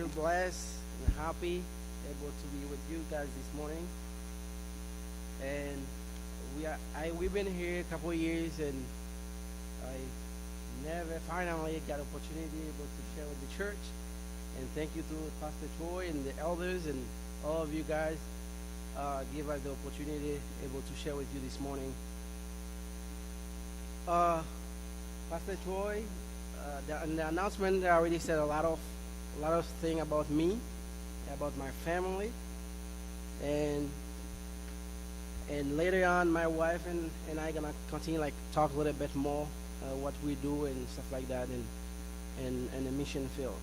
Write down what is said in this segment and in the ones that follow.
feel blessed and happy able to be with you guys this morning. And we've been here a couple of years, and I never finally got opportunity able to share with the church. And thank you to Pastor Troy and the elders and all of you guys give us the opportunity able to share with you this morning. Pastor Troy, in the announcement, I already said a lot of things about me, about my family, and later on, my wife and I gonna continue talk a little bit more what we do and stuff like that in the mission field.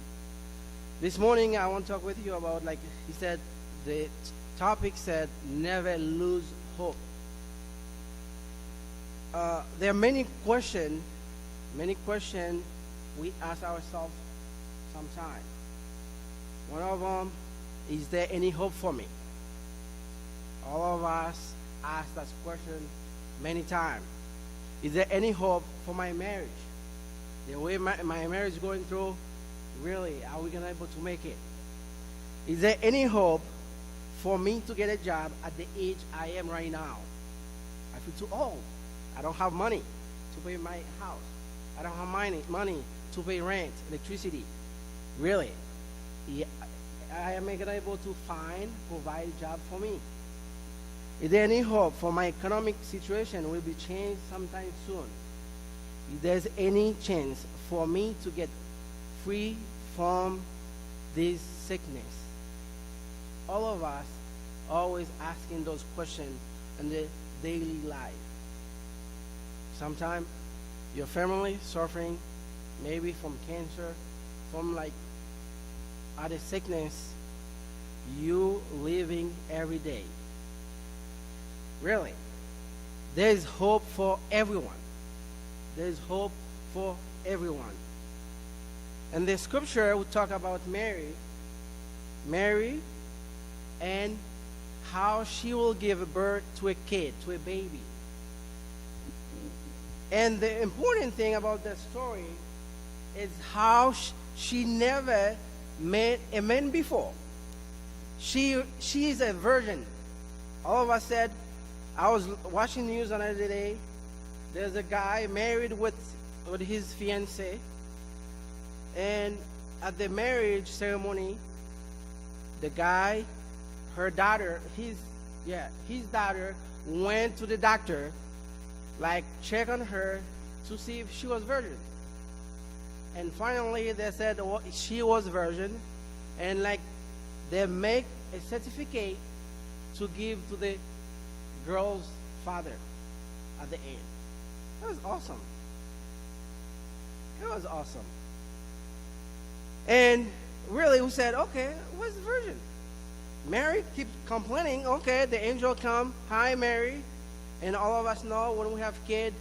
This morning, I want to talk with you about, like he said, the topic said, never lose hope. There are many questions we ask ourselves sometimes. One of them, is there any hope for me? All of us ask that question many times. Is there any hope for my marriage? The way my marriage is going through, really, are we going to be able to make it? Is there any hope for me to get a job at the age I am right now? I feel too old. I don't have money to pay my house. I don't have money to pay rent, electricity. Really? I am not able to provide a job for me. Is there any hope for my economic situation will be changed sometime soon? If there's any chance for me to get free from this sickness? All of us always asking those questions in the daily life. Sometimes your family suffering, maybe from cancer, from other sickness, you living every day. Really, there is hope for everyone. There is hope for everyone. And the scripture will talk about Mary, and how she will give birth to a kid, to a baby. And the important thing about that story is how she never met a man before. She is a virgin. All of us said, I was watching news on the other day. There's a guy married with his fiancée, and at the marriage ceremony, the guy, his daughter went to the doctor, check on her to see if she was virgin. And finally, they said she was virgin, and they make a certificate to give to the girl's father at the end. That was awesome. It was awesome. And really, we said, okay, where's the virgin? Mary keeps complaining. Okay, the angel come, hi Mary, and all of us know when we have kid,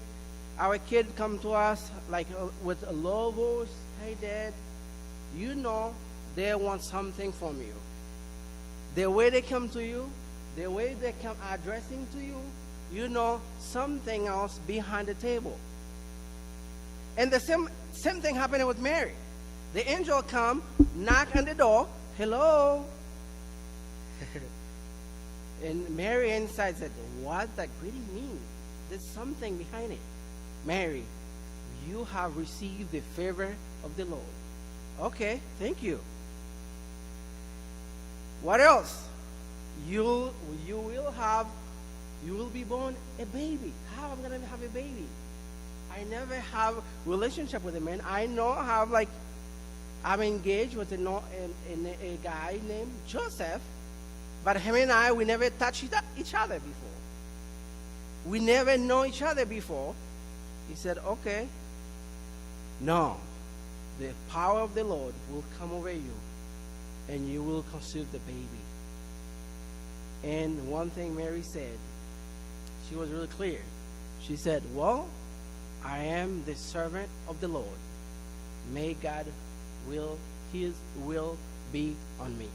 our kid come to us with a low voice. Hey Dad, you know they want something from you. The way they come to you, the way they come addressing to you, you know something else behind the table. And the same thing happened with Mary. The angel come, knock on the door, hello. And Mary inside said, what that greeting mean? There's something behind it. Mary, you have received the favor of the Lord. Okay, thank you. What else? You will be born a baby. How am I gonna have a baby? I never have relationship with a man. I know I'm engaged with a guy named Joseph, but him and I, we never touched each other before. We never know each other before. He said, okay, no, the power of the Lord will come over you, and you will conceive the baby. And one thing Mary said, she was really clear. She said, well, I am the servant of the Lord. May His will be on me.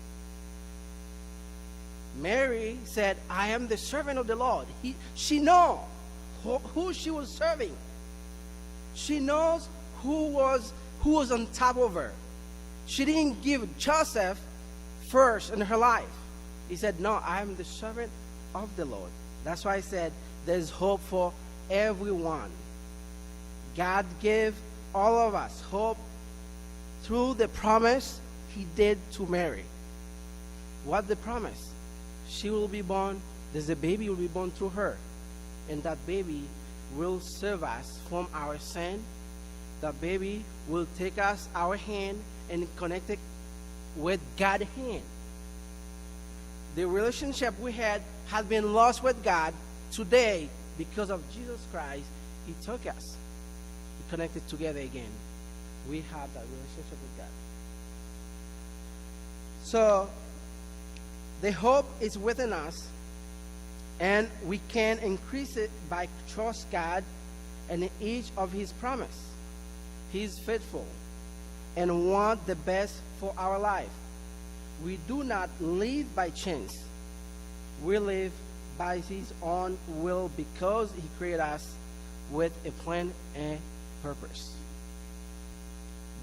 Mary said, I am the servant of the Lord. She knows who she was serving. She knows who was on top of her. She didn't give Joseph first in her life. He said, no, I am the servant of the Lord. That's why I said there's hope for everyone. God gave all of us hope through the promise he did to Mary. What the promise? She will be born, there's a baby will be born through her. And that baby will save us from our sin. That baby will take us, our hand, and connect it with God's hand. The relationship we had been lost with God. Today, because of Jesus Christ, he took us. He connected together again. We have that relationship with God. So, the hope is within us, and we can increase it by trust God and each of his promise. He's faithful and want the best for our life. We do not live by chance. We live by his own will because he created us with a plan and purpose.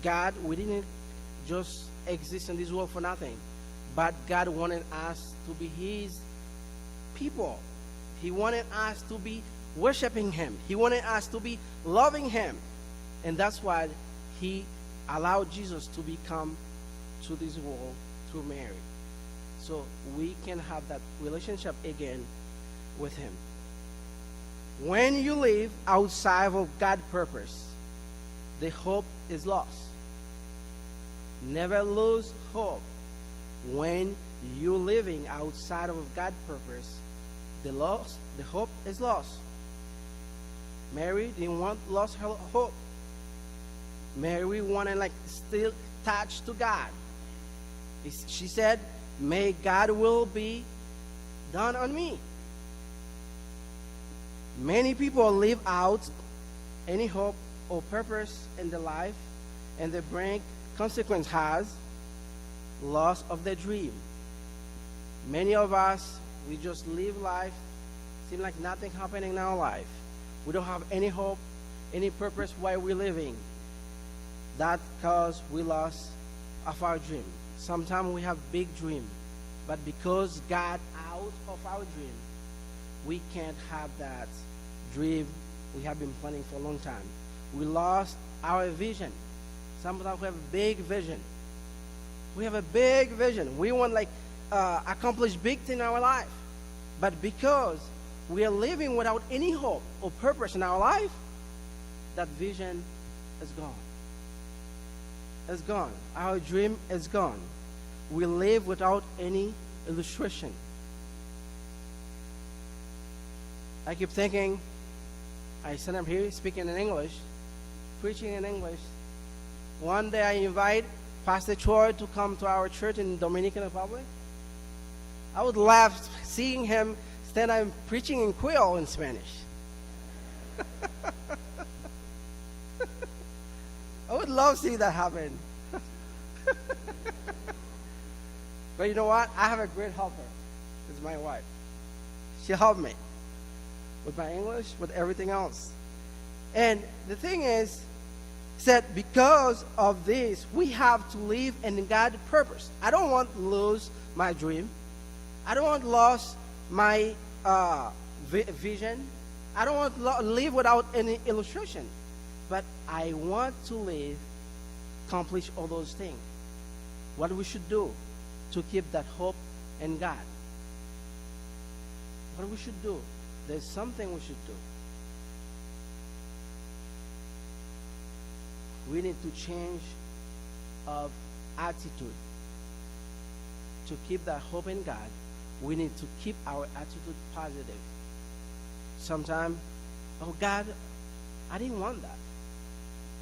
God, we didn't just exist in this world for nothing, but God wanted us to be his people. He wanted us to be worshiping him. He wanted us to be loving him. And that's why he allowed Jesus to become to this world through Mary. So we can have that relationship again with him. When you live outside of God's purpose, the hope is lost. Never lose hope. When you're living outside of God's purpose, the hope is lost. Mary didn't want lost her hope. Mary wanted still attached to God. She said, may God will be done on me. Many people live out any hope or purpose in their life, and the bring consequence has loss of their dream. Many of us, we just live life, seem like nothing happening in our life. We don't have any hope, any purpose why we're living. That's because we lost of our dream. Sometimes we have big dream, but because God out of our dream, we can't have that dream we have been planning for a long time. We lost our vision. Sometimes we have a big vision. We have a big vision. We want accomplish big things in our life. But because we are living without any hope or purpose in our life, that vision is gone. It's gone. Our dream is gone. We live without any illustration. I keep thinking, I stand up here speaking in English, preaching in English. One day I invite Pastor Troy to come to our church in Dominican Republic. I would laugh seeing him stand up preaching in Creole in Spanish. I would love to see that happen. But you know what? I have a great helper. It's my wife. She helped me with my English, with everything else. And the thing is that because of this, we have to live in God's purpose. I don't want to lose my dream. I don't want to lose my vision. I don't want to live without any illustration. But I want to live, accomplish all those things. What we should do to keep that hope in God. What we should do. There's something we should do. We need to change of attitude. To keep that hope in God, we need to keep our attitude positive. Sometimes, oh God, I didn't want that.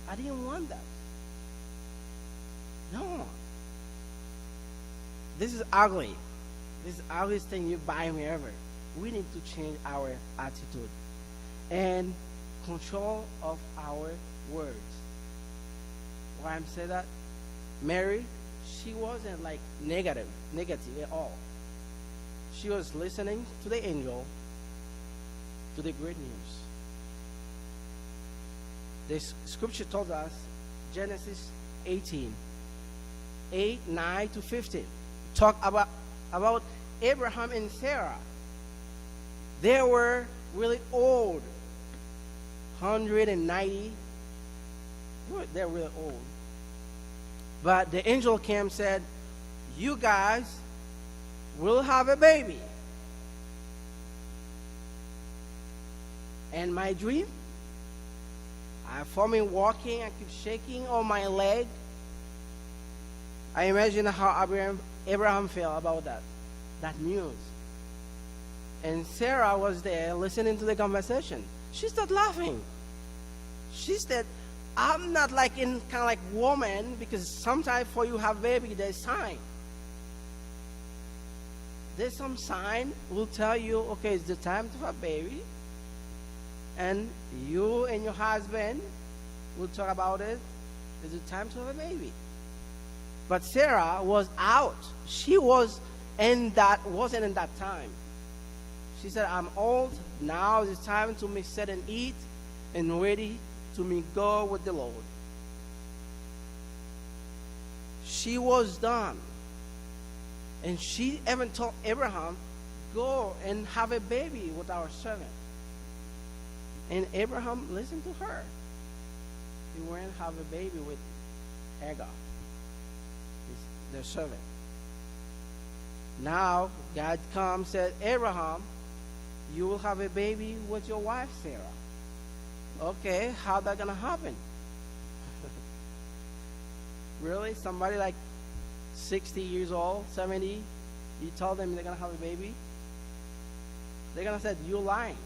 I didn't want that. No. This is ugly. This is the ugliest thing you buy me ever. We need to change our attitude and control of our words. Why I'm saying that? Mary, she wasn't negative at all. She was listening to the angel, to the great news. The scripture told us, Genesis 18, 8, 9 to 15. Talk about Abraham and Sarah. They were really old. 190. They're really old. But the angel came and said, you guys will have a baby. And my dream, I for me walking, I keep shaking on my leg. I imagine how Abraham felt about that news. And Sarah was there listening to the conversation. She started laughing. She said, I'm not like in kind of like woman, because sometimes for you have baby, there's sign. There's some sign will tell you, okay, it's the time to have baby. And you and your husband will talk about it. It's the time to have a baby. But Sarah was out. She wasn't in that time. She said, I'm old. Now it's time to me sit and eat and ready to me go with the Lord. She was done. And she even told Abraham, go and have a baby with our servant. And Abraham listened to her. He went and have a baby with Hagar, their servant. Now God comes and said, Abraham, you will have a baby with your wife Sarah. Okay, how that gonna happen? Really? Somebody like 60 years old, 70, you told them they're gonna have a baby? They're gonna say, you're lying.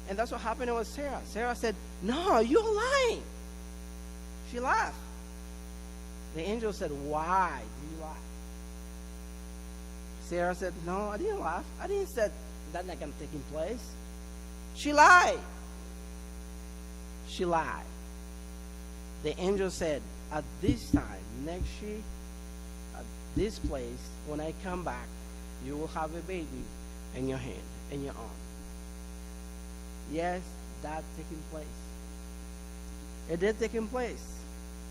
And that's what happened with Sarah. Sarah said, no, you're lying. She laughed. The angel said, why do you laugh? Sarah said, no, I didn't laugh. I didn't say that's not going to take place. She lied. She lied. The angel said, at this time, next year, at this place, when I come back, you will have a baby in your hand, in your arm. Yes, that's taking place. It did taking place.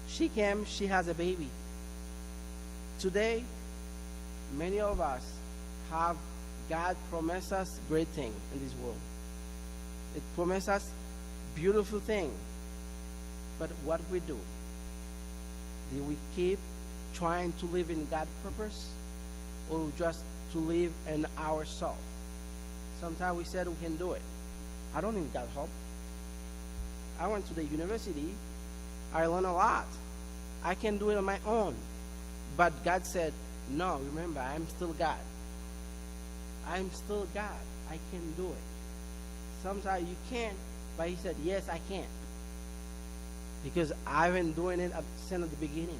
She came, she has a baby. Today, many of us have God promised us great things in this world. It promised us beautiful things. But what we do we keep trying to live in God's purpose, or just to live in ourselves? Sometimes we said we can do it. I don't need God's help. I went to the university. I learned a lot. I can do it on my own. But God said, no, remember, I'm still God. I'm still God. I can do it. Sometimes you can't, but he said, yes, I can. Because I've been doing it since at the beginning.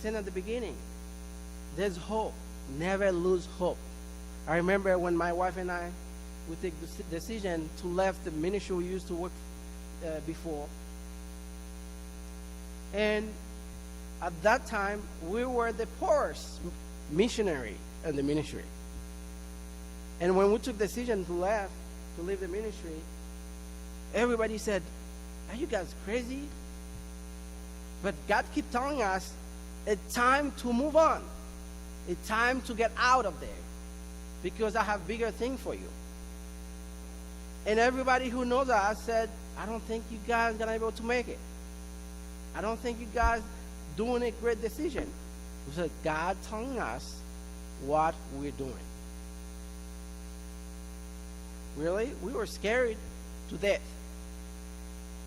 Since at the beginning. There's hope. Never lose hope. I remember when my wife and I, we take the decision to leave the ministry we used to work before. And at that time, we were the poorest missionary in the ministry. And when we took the decision to leave the ministry, everybody said, are you guys crazy? But God kept telling us, it's time to move on. It's time to get out of there, because I have bigger things for you. And everybody who knows us said, I don't think you guys are going to be able to make it. I don't think you guys doing a great decision. We said, God telling us what we're doing. Really? We were scared to death.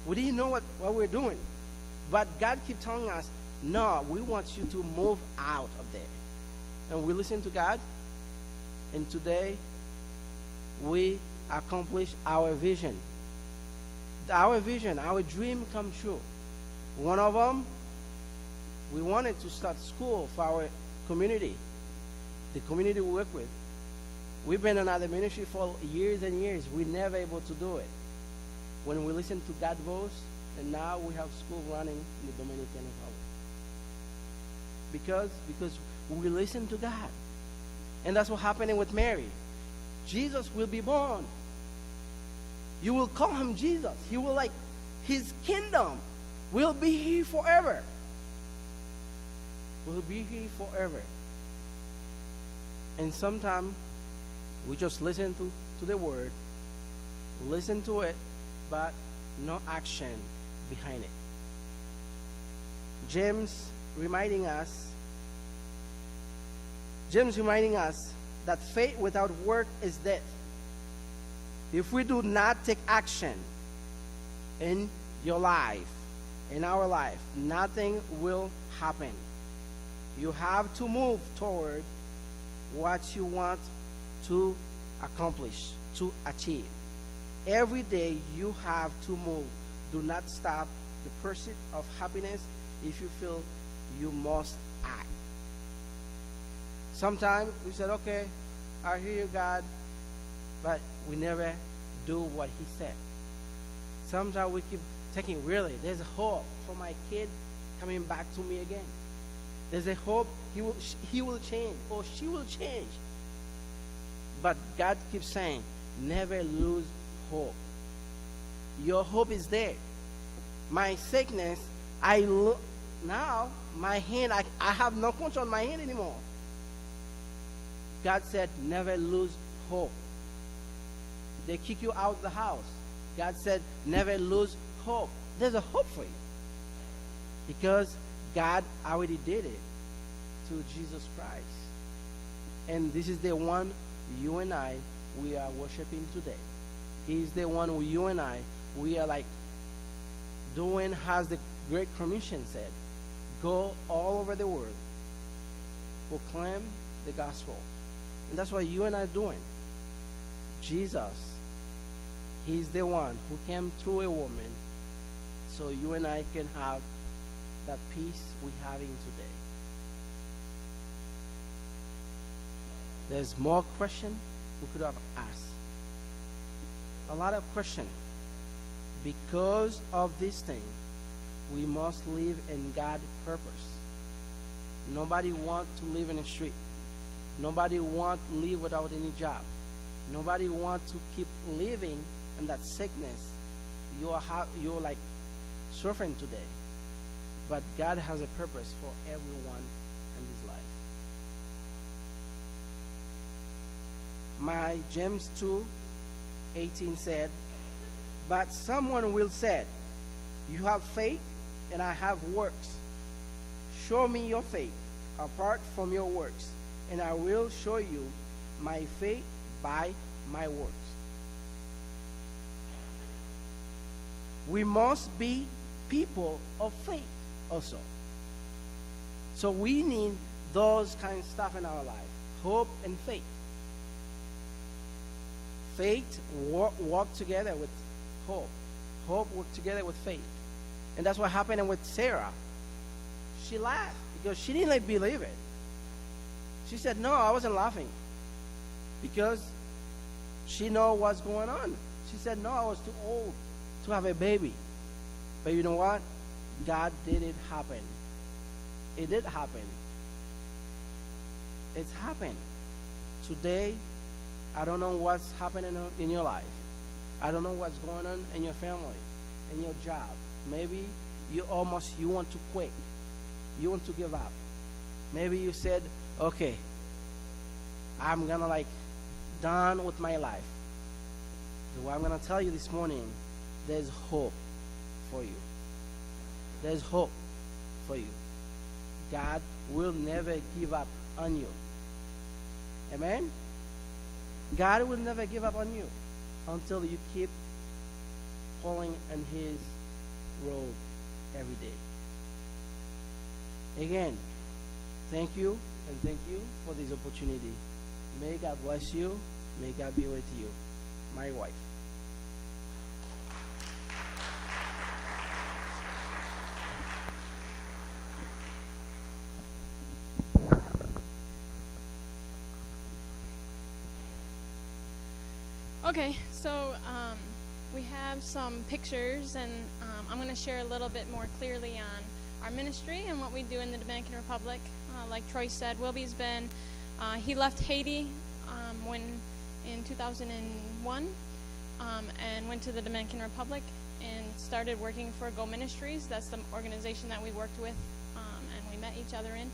We didn't know what we're doing. But God kept telling us, no, we want you to move out of there. And we listened to God. And today, we accomplish our vision. Our vision, our dream come true. One of them, we wanted to start school for our community, the community we work with. We've been in other ministry for years and years. We never able to do it. When we listen to God's voice, and now we have school running in the Dominican Republic. Because we listen to God. And that's what's happening with Mary. Jesus will be born. You will call him Jesus. He will his kingdom will be here forever. will be here forever. And sometimes we just listen to the word, listen to it, but no action behind it. James reminding us that faith without work is death. If we do not take action in your life, in our life, nothing will happen. You have to move toward what you want to accomplish, to achieve. Every day you have to move. Do not stop the pursuit of happiness if you feel you must act. Sometimes we said, okay, I hear you, God, but we never do what he said. Sometimes we keep thinking, really, there's a hope for my kid coming back to me again. There's a hope he will change or she will change. But God keeps saying, never lose hope. Your hope is there. My sickness, now my hand, I have no control on my hand anymore. God said, never lose hope. They kick you out of the house. God said, never lose hope. There's a hope for you. Because God already did it through Jesus Christ. And this is the one you and I, we are worshiping today. He's the one who you and I, we are like doing as the Great Commission said. Go all over the world. Proclaim the gospel. And that's what you and I are doing. Jesus, he's the one who came through a woman so you and I can have that peace we're having today. There's more questions we could have asked. A lot of questions. Because of this thing, we must live in God's purpose. Nobody wants to live in the street. Nobody wants to live without any job. Nobody wants to keep living in that sickness you're like suffering today. But God has a purpose for everyone in this life. My James 2:18 said, but someone will say, you have faith and I have works. Show me your faith apart from your works, and I will show you my faith by my works. We must be people of faith also. So we need those kind of stuff in our life. Hope and faith. Faith walk together with hope. Hope work together with faith. And that's what happened with Sarah. She laughed because she didn't believe it. She said, no, I wasn't laughing. Because she know what's going on. She said, no, I was too old to have a baby. But you know what? God did it happen. It did happen. It's happened. Today, I don't know what's happening in your life. I don't know what's going on in your family, in your job. Maybe you want to quit. You want to give up. Maybe you said, okay, I'm gonna done with my life. So what I'm gonna tell you this morning, there's hope for you. There's hope for you. God will never give up on you. Amen? God will never give up on you until you keep pulling on his road every day. Again, thank you for this opportunity. May God bless you. May God be with you. My wife. Okay, so we have some pictures, and I'm going to share a little bit more clearly on our ministry and what we do in the Dominican Republic. Like Troy said, Wilby's he left Haiti in 2001 and went to the Dominican Republic and started working for Go Ministries. That's the organization that we worked with, and we met each other in.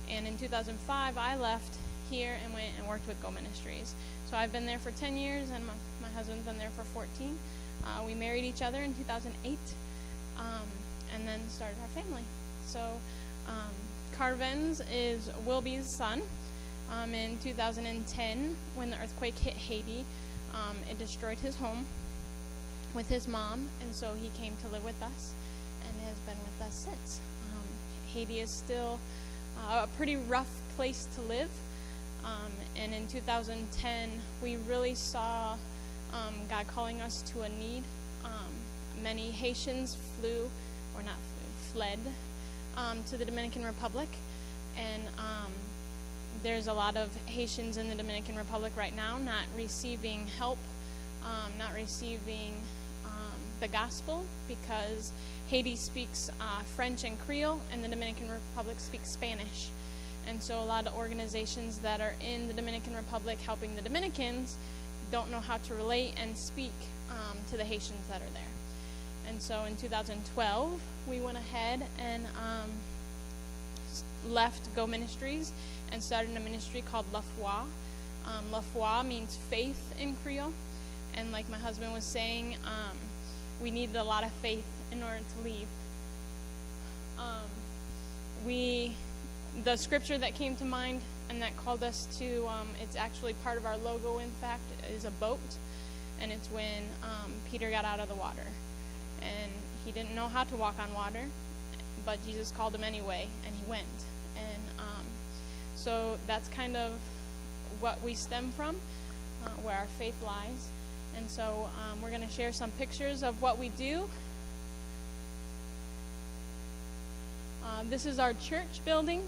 And in 2005, I left here and went and worked with Go Ministries. So I've been there for 10 years, and my husband's been there for 14. We married each other in 2008, and then started our family. So Carvens is Wilby's son. In 2010, when the earthquake hit Haiti, it destroyed his home with his mom, and so he came to live with us and has been with us since. Haiti is still a pretty rough place to live, and in 2010, we really saw God calling us to a need. Many Haitians fled to the Dominican Republic, and there's a lot of Haitians in the Dominican Republic right now not receiving help, not receiving the gospel, because Haiti speaks French and Creole, and the Dominican Republic speaks Spanish. And so a lot of organizations that are in the Dominican Republic helping the Dominicans don't know how to relate and speak to the Haitians that are there. And so in 2012, we went ahead and left Go Ministries and started a ministry called La Foi. La Foi means faith in Creole. And like my husband was saying, we needed a lot of faith in order to leave. The scripture that came to mind and that called us to, it's actually part of our logo, in fact, is a boat. And it's when Peter got out of the water. And he didn't know how to walk on water, but Jesus called him anyway, and he went. And so that's kind of what we stem from, where our faith lies. And so we're going to share some pictures of what we do. This is our church building.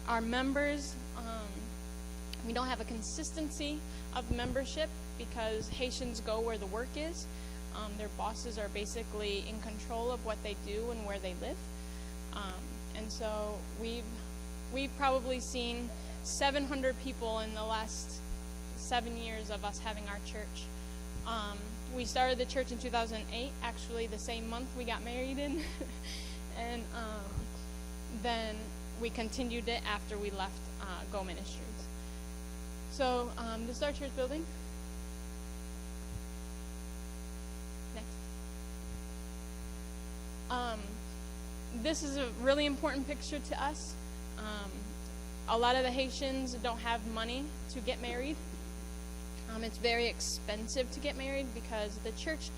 Our members, we don't have a consistency of membership because Haitians go where the work is. Their bosses are basically in control of what they do and where they live. And so we've probably seen 700 people in the last 7 years of us having our church. We started the church in 2008, actually the same month we got married in. And then we continued it after we left Go Ministries. So this is our church building. Next. This is a really important picture to us. A lot of the Haitians don't have money to get married. It's very expensive to get married because the church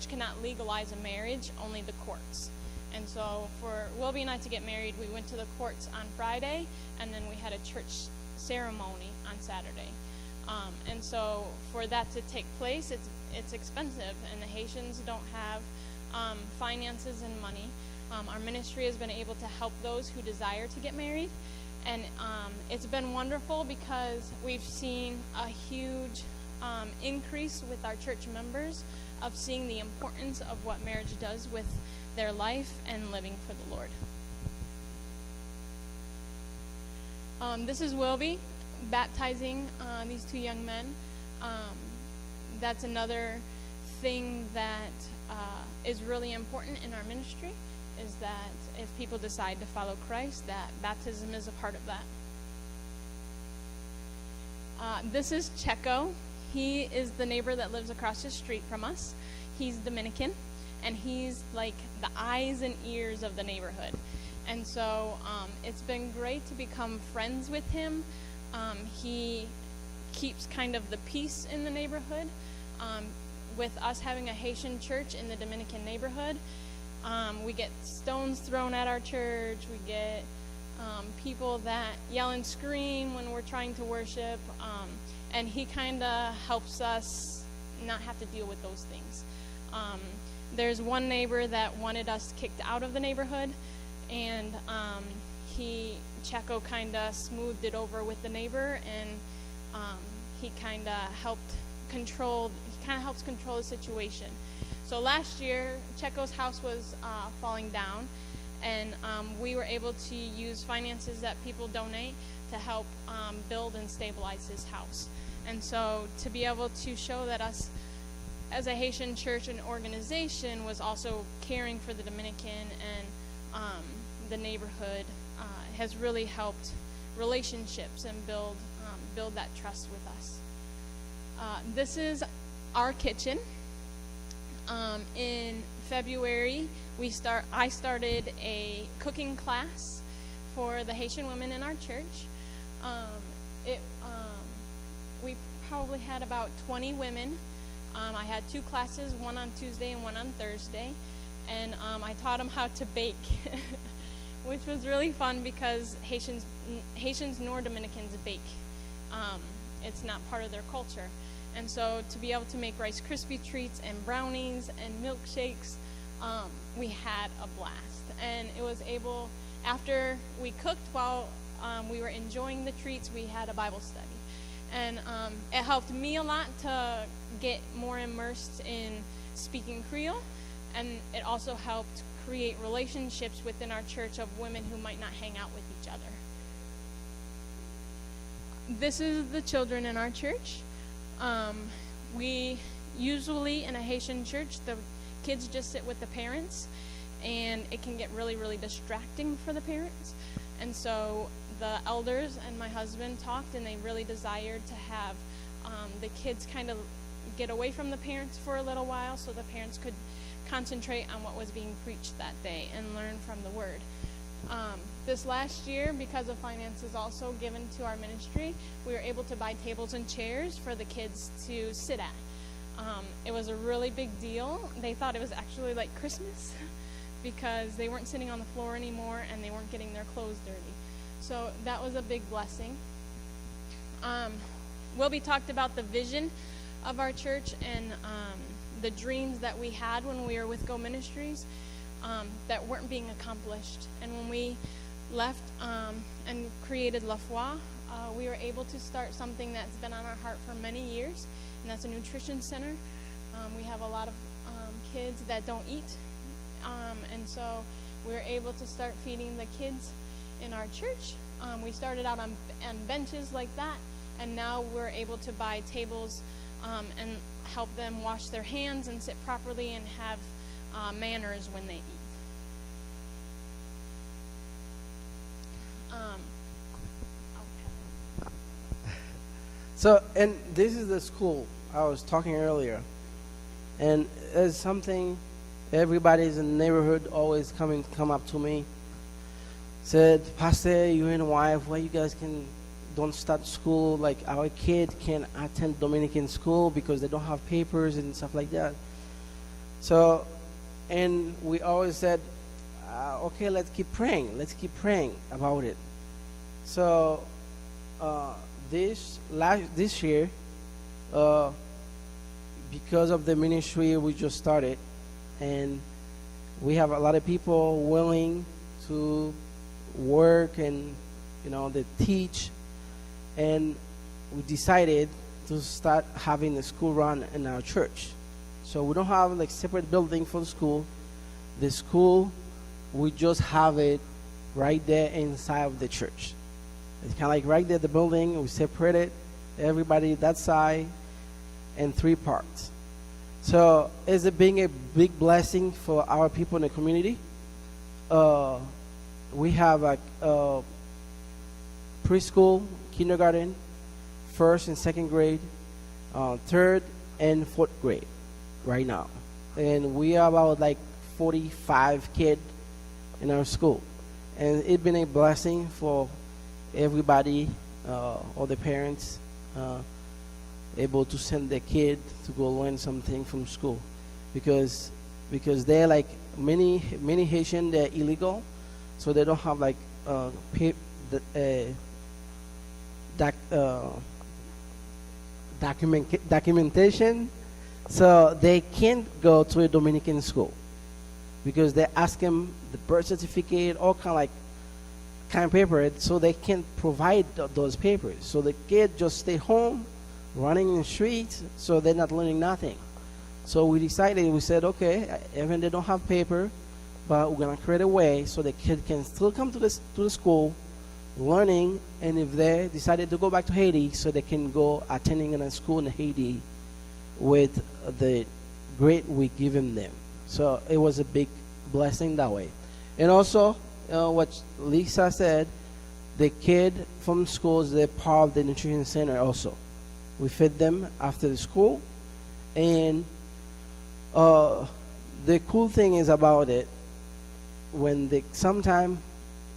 cannot legalize a marriage, only the courts. And so for Wilby and I to get married, we went to the courts on Friday, and then we had a church ceremony on Saturday. And so for that to take place, it's expensive, and the Haitians don't have finances and money. Our ministry has been able to help those who desire to get married, and it's been wonderful because we've seen a huge increase with our church members of seeing the importance of what marriage does with their life and living for the Lord. This is Wilby baptizing these two young men. That's another thing that is really important in our ministry, is that if people decide to follow Christ, that baptism is a part of that. This is Checo. He is the neighbor that lives across the street from us. He's Dominican, and he's like the eyes and ears of the neighborhood. And so it's been great to become friends with him. He keeps kind of the peace in the neighborhood. With us having a Haitian church in the Dominican neighborhood, we get stones thrown at our church. We get people that yell and scream when we're trying to worship. And he kind of helps us not have to deal with those things. There's one neighbor that wanted us kicked out of the neighborhood, and Checo kind of smoothed it over with the neighbor, and he kind of helps control the situation. So last year, Checo's house was falling down, and we were able to use finances that people donate to help build and stabilize his house. And so to be able to show that us as a Haitian church and organization was also caring for the Dominican and the neighborhood has really helped relationships and build that trust with us. This is our kitchen. In February, I started a cooking class for the Haitian women in our church. We probably had about 20 women. I had 2 classes, one on Tuesday and one on Thursday, and I taught them how to bake, which was really fun because Haitians nor Dominicans bake. It's not part of their culture. And so to be able to make Rice Krispie treats and brownies and milkshakes, we had a blast. And it was able, after we cooked, while we were enjoying the treats, we had a Bible study. And it helped me a lot to get more immersed in speaking Creole. And it also helped create relationships within our church of women who might not hang out with each other. This is the children in our church. We usually, in a Haitian church, the kids just sit with the parents, and it can get really, really distracting for the parents. And so the elders and my husband talked, and they really desired to have the kids kind of get away from the parents for a little while so the parents could concentrate on what was being preached that day and learn from the word. This last year, because of finances also given to our ministry, we were able to buy tables and chairs for the kids to sit at. It was a really big deal. They thought it was actually like Christmas because they weren't sitting on the floor anymore and they weren't getting their clothes dirty. So that was a big blessing. Wilby talked about the vision of our church and the dreams that we had when we were with Go Ministries that weren't being accomplished. And when we left and created La Foi, we were able to start something that's been on our heart for many years, and that's a nutrition center. We have a lot of kids that don't eat, and so we were able to start feeding the kids in our church. We started out on benches like that, and now we're able to buy tables and help them wash their hands and sit properly and have manners when they eat. So, and this is the school I was talking earlier, and it's something everybody's in the neighborhood always come up to me, said, Pastor, you and wife, why you guys don't start school? Like our kid can attend Dominican school because they don't have papers and stuff like that. So, and we always said, okay, let's keep praying about it. So this year, because of the ministry we just started, and we have a lot of people willing to work and they teach, and we decided to start having the school run in our church. So we don't have like separate building for the school. The school, we just have it right there inside of the church. It's kind of like right there, the building, we separated everybody that side in 3 parts. So it's being a big blessing for our people in the community. We have a preschool, kindergarten, 1st and 2nd grade, 3rd and 4th grade right now. And we are about like 45 kids in our school. And it's been a blessing for everybody, all the parents, able to send their kid to go learn something from school, because they're like many Haitian, they're illegal, so they don't have like documentation, so they can't go to a Dominican school because they ask them the birth certificate, all kind of paper, so they can't provide those papers. So the kid just stay home, running in the streets, so they're not learning nothing. So we said, okay, even they don't have paper, but we're gonna create a way so the kid can still come to the school, learning, and if they decided to go back to Haiti, so they can go attending in a school in Haiti with the grade we given them. So it was a big blessing that way. And also, what Lisa said, the kid from schools, they're part of the nutrition center also. We feed them after the school. And the cool thing is about it, when sometimes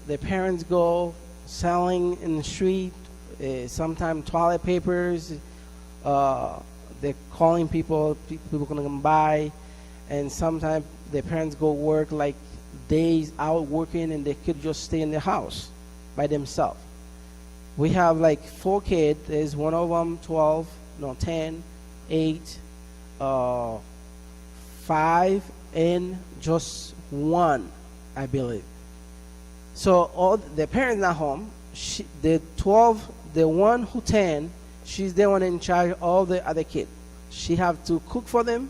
the parents go selling in the street, sometimes toilet papers, they're calling people gonna come by, and sometimes the parents go work like days out working, and the kid just stay in the house by themselves. We have like 4 kids. There's one of them 12, no 10, 8, 5, and just 1, I believe. So all the parents not home. The 12, the one who 10, she's the one in charge of all the other kids. She have to cook for them.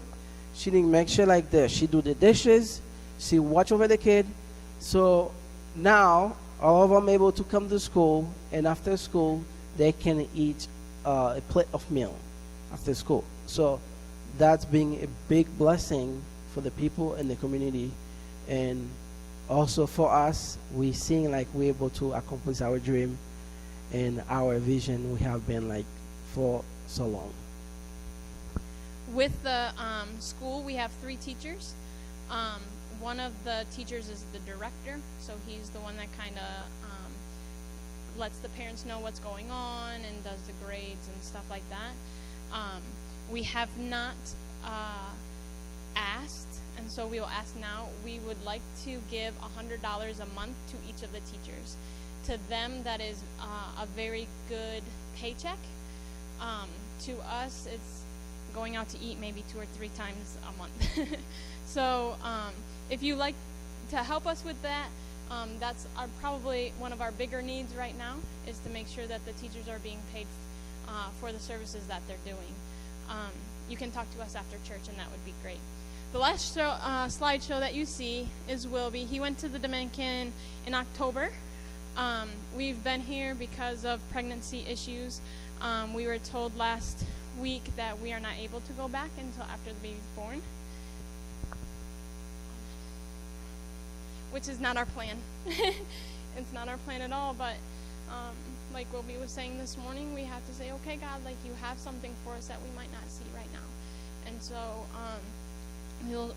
She didn't make sure like this. She do the dishes. She watch over the kid. So now all of them able to come to school, and after school they can eat a plate of meal after school. So that's being a big blessing for the people in the community, and also for us. We seeing like we're able to accomplish our dream and our vision we have been like for so long. With the school, we have 3 teachers. One of the teachers is the director, so he's the one that kind of lets the parents know what's going on and does the grades and stuff like that. We have not asked, and so we will ask now. We would like to give $100 a month to each of the teachers. To them, that is a very good paycheck. To us, it's going out to eat maybe 2 or 3 times a month. So if you like to help us with that, that's probably one of our bigger needs right now, is to make sure that the teachers are being paid for the services that they're doing. You can talk to us after church, and that would be great. The last slideshow that you see is Wilby. He went to the Dominican in October. We've been here because of pregnancy issues. We were told last week that we are not able to go back until after the baby's born, which is not our plan. It's not our plan at all, but like Wilby was saying this morning, we have to say, okay, God, like you have something for us that we might not see right now. And so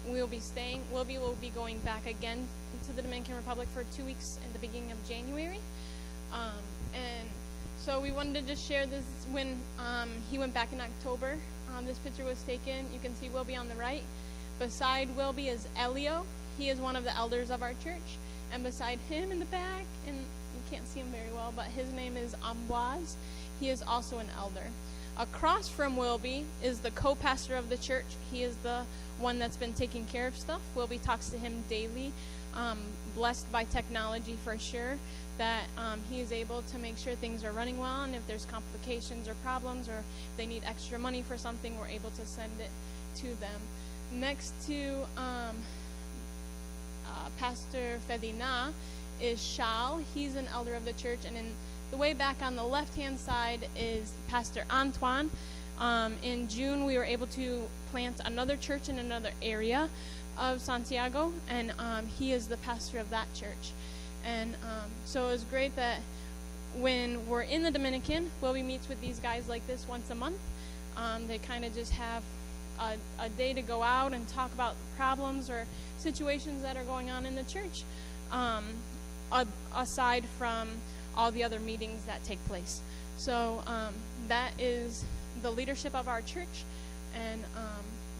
we'll be staying. Wilby will be going back again to the Dominican Republic for 2 weeks at the beginning of January. And so we wanted to just share this. When he went back in October, this picture was taken. You can see Wilby on the right. Beside Wilby is Elio. He is one of the elders of our church. And beside him in the back, and you can't see him very well, but his name is Amboise. He is also an elder. Across from Wilby is the co-pastor of the church. He is the one that's been taking care of stuff. Wilby talks to him daily, blessed by technology for sure, that he is able to make sure things are running well, and if there's complications or problems, or if they need extra money for something, we're able to send it to them. Next to Pastor Fedina is Shal. He's an elder of the church, and in the way back on the left-hand side is Pastor Antoine. In June, we were able to plant another church in another area of Santiago, and he is the pastor of that church. And so it was great that when we're in the Dominican, Wilby meets with these guys like this once a month. They kind of just have a day to go out and talk about problems or situations that are going on in the church, aside from all the other meetings that take place. So that is the leadership of our church, and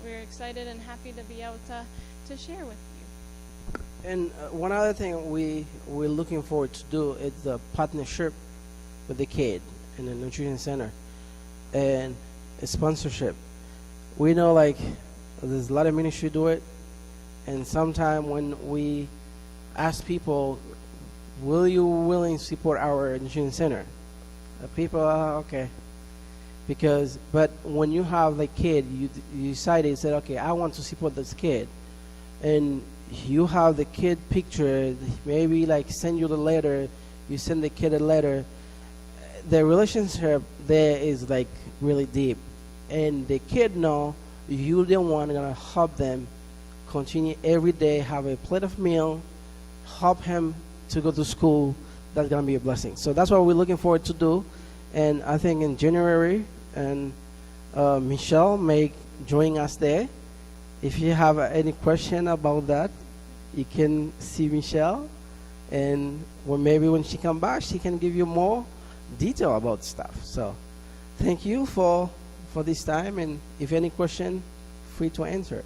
we're excited and happy to be able to share with you. And one other thing we're looking forward to do is the partnership with the kid in the nutrition center and a sponsorship. We know like there's a lot of ministry do it, and sometimes when we ask people, will you willing to support our nutrition center? People are okay. But when you have like kid, you decided, said, okay, I want to support this kid, and you have the kid picture, maybe like send you the letter, you send the kid a letter, the relationship there is like really deep, and the kid know you're the one gonna help them continue every day, have a plate of meal, help him to go to school, that's gonna be a blessing. So that's what we're looking forward to do. And I think in January, and Michelle may join us there. If you have any question about that, you can see Michelle, and maybe when she come back, she can give you more detail about stuff. So thank you for this time, and if any question, free to answer it.